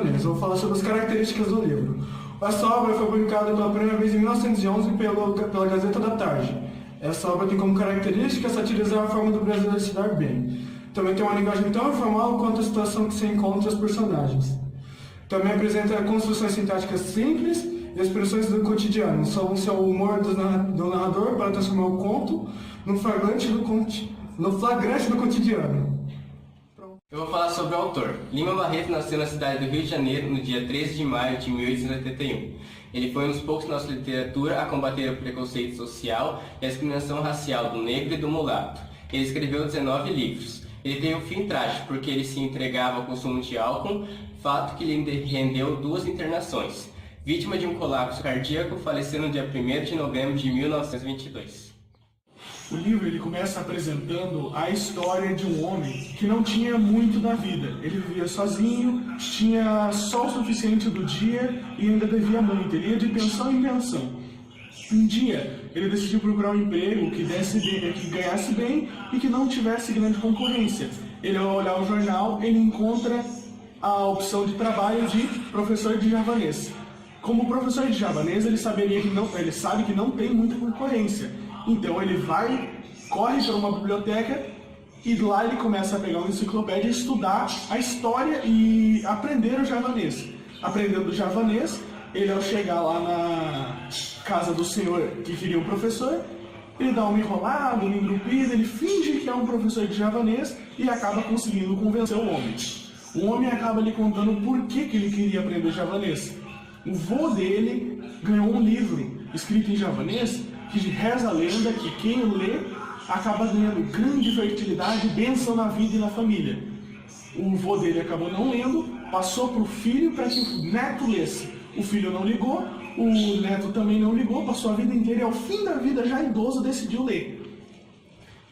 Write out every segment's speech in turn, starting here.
javanês. Eu vou falar sobre as características do livro. Essa obra foi publicada pela primeira vez em 1911 pela Gazeta da Tarde. Essa obra tem como característica satirizar a forma do brasileiro se dar bem. Também tem uma linguagem tão informal quanto a situação que se encontra os personagens. Também apresenta construções sintáticas simples e expressões do cotidiano. Usam-se o humor do narrador para transformar o conto no flagrante do cotidiano. Eu vou falar sobre o autor. Lima Barreto nasceu na cidade do Rio de Janeiro no dia 13 de maio de 1881. Ele foi um dos poucos na nossa literatura a combater o preconceito social e a discriminação racial do negro e do mulato. Ele escreveu 19 livros. Ele teve um fim trágico porque ele se entregava ao consumo de álcool, fato que lhe rendeu 2 internações. Vítima de um colapso cardíaco, faleceu no dia 1º de novembro de 1922. O livro ele começa apresentando a história de um homem que não tinha muito da vida. Ele vivia sozinho, tinha só o suficiente do dia e ainda devia muito. Ele ia de pensão em pensão. Um dia, ele decidiu procurar um emprego que ganhasse bem e que não tivesse grande concorrência. Ele, ao olhar o jornal, ele encontra a opção de trabalho de professor de javanês. Como professor de javanês, ele sabe que não tem muita concorrência. Então ele corre para uma biblioteca e lá ele começa a pegar uma enciclopédia e estudar a história e aprender o javanês. Aprendendo o javanês, ele ao chegar lá na casa do senhor que queria um professor, ele dá uma enrolada, uma engrupida, ele finge que é um professor de javanês e acaba conseguindo convencer o homem. O homem acaba lhe contando por que ele queria aprender javanês. O vô dele ganhou um livro escrito em javanês que reza a lenda que quem o lê acaba ganhando grande fertilidade e bênção na vida e na família. O vô dele acabou não lendo, passou para o filho para que o neto lesse. O filho não ligou, o neto também não ligou, passou a vida inteira e ao fim da vida, já idoso, decidiu ler.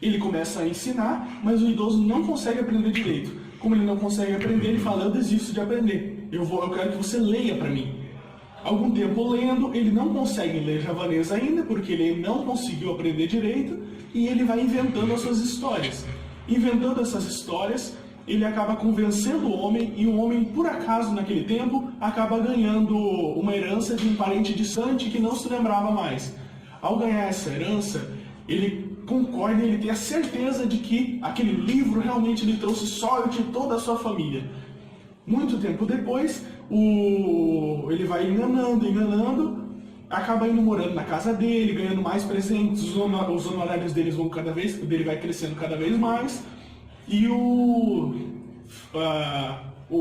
Ele começa a ensinar, mas o idoso não consegue aprender direito. Como ele não consegue aprender, ele fala, eu desisto de aprender, eu quero que você leia para mim. Algum tempo lendo, ele não consegue ler javanês ainda, porque ele não conseguiu aprender direito, e ele vai inventando as suas histórias. Inventando essas histórias, ele acaba convencendo o homem, e o homem, por acaso, naquele tempo, acaba ganhando uma herança de um parente distante que não se lembrava mais. Ao ganhar essa herança, ele concorda e ele tem a certeza de que aquele livro realmente lhe trouxe sorte a toda a sua família. Muito tempo depois, ele vai enganando, acaba indo morando na casa dele, ganhando mais presentes, os honorários dele vai crescendo cada vez mais, e o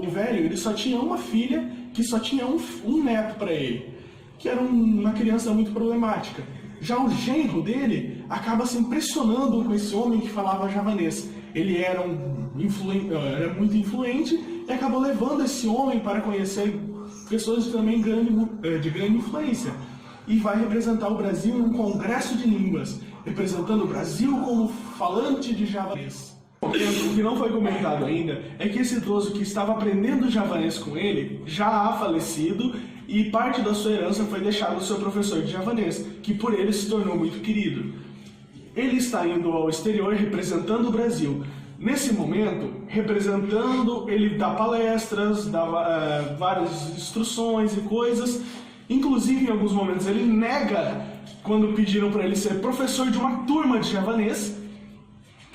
velho, ele só tinha uma filha, que só tinha um neto para ele, que era uma criança muito problemática. Já o genro dele acaba se impressionando com esse homem que falava javanês. Ele era muito influente e acabou levando esse homem para conhecer pessoas também de grande influência. E vai representar o Brasil num congresso de línguas, representando o Brasil como falante de javanês. O que não foi comentado ainda é que esse idoso que estava aprendendo javanês com ele já há falecido e parte da sua herança foi deixada ao seu professor de javanês, que por ele se tornou muito querido. Ele está indo ao exterior representando o Brasil. Nesse momento, ele dá palestras, dá várias instruções e coisas. Inclusive, em alguns momentos, ele nega quando pediram para ele ser professor de uma turma de javanês.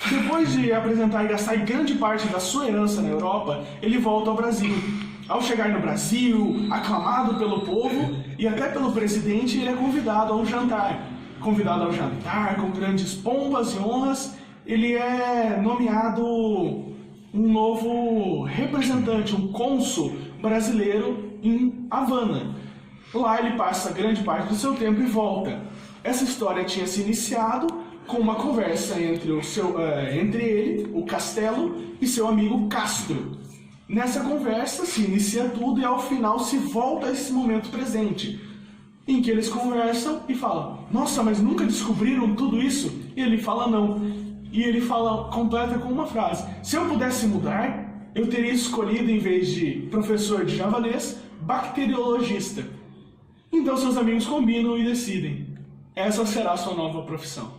Depois de apresentar e gastar grande parte da sua herança na Europa, ele volta ao Brasil. Ao chegar no Brasil, aclamado pelo povo e até pelo presidente, ele é convidado ao jantar. Convidado ao jantar, com grandes pompas e honras, ele é nomeado um novo representante, um cônsul brasileiro em Havana. Lá ele passa grande parte do seu tempo e volta. Essa história tinha se iniciado com uma conversa entre ele, o Castelo, e seu amigo Castro. Nessa conversa se inicia tudo e ao final se volta a esse momento presente, em que eles conversam e falam, nossa, mas nunca descobriram tudo isso? E ele fala não. E ele completa com uma frase, se eu pudesse mudar, eu teria escolhido, em vez de professor de javanês, bacteriologista. Então seus amigos combinam e decidem, essa será a sua nova profissão.